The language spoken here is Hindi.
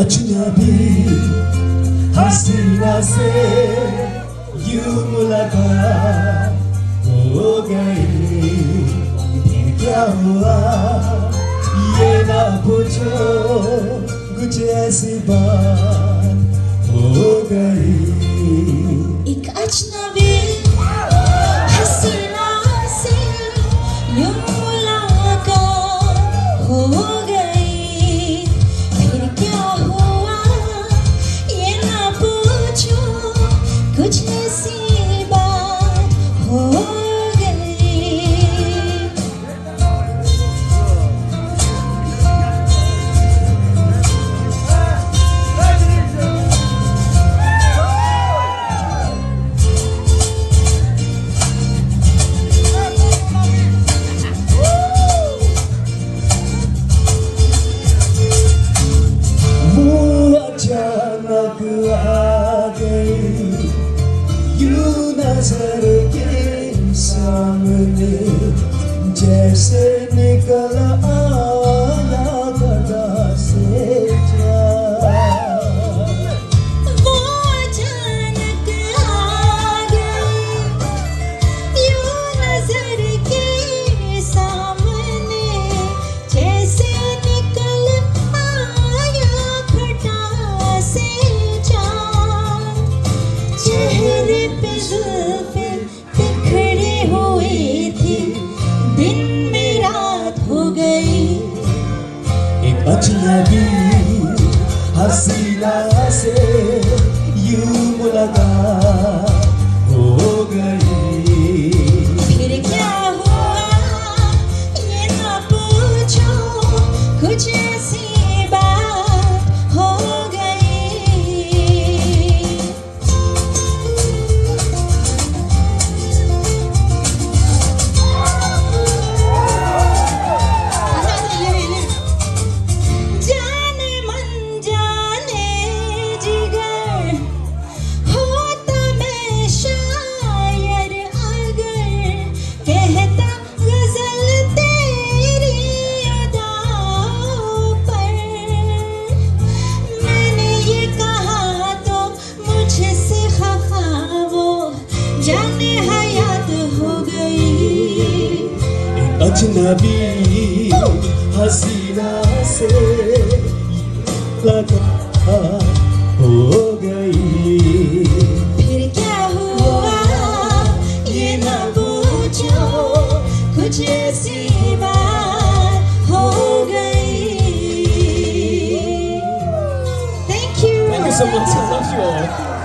अजनबी हसीना से यूं मुलाकात हो गई, फिर क्या हुआ ये ना पूछो, कुछ ऐसी बात हो गई। एक अजनबी हसीना से यूं मुलाकात हो गई, फिर क्या हुआ ये ना पूछो, कुछ ऐसी बात हो गई। अचानक आ गई यूं नजर के सामने, जैसे निकल आया गदा से वो अचानक आ गई यूं नजर के सामने, जैसे निकल आया घटा से चाँद। चेहरे पे जुल्फे बिखरे हुए थी, दिन में रात हो गई। एक अजनबी हसीना से यूं मुलाकात हो गई, फिर क्या हुआ ये ना पूछो, कुछ ऐसी बात हो गई। जाने मन जाने जिगर होता मैं शायर अगर, कहता गजल तेरी अदाओं पर। मैंने ये कहा तो मुझसे खफा वो, जाने हयात हो गई। अजनबी हसीना से मुलाकात हो गई, फिर क्या हुआ ये ना पूछो, कुछ ऐसी बात हो गई। Thank you. Thank you so much. I love you all.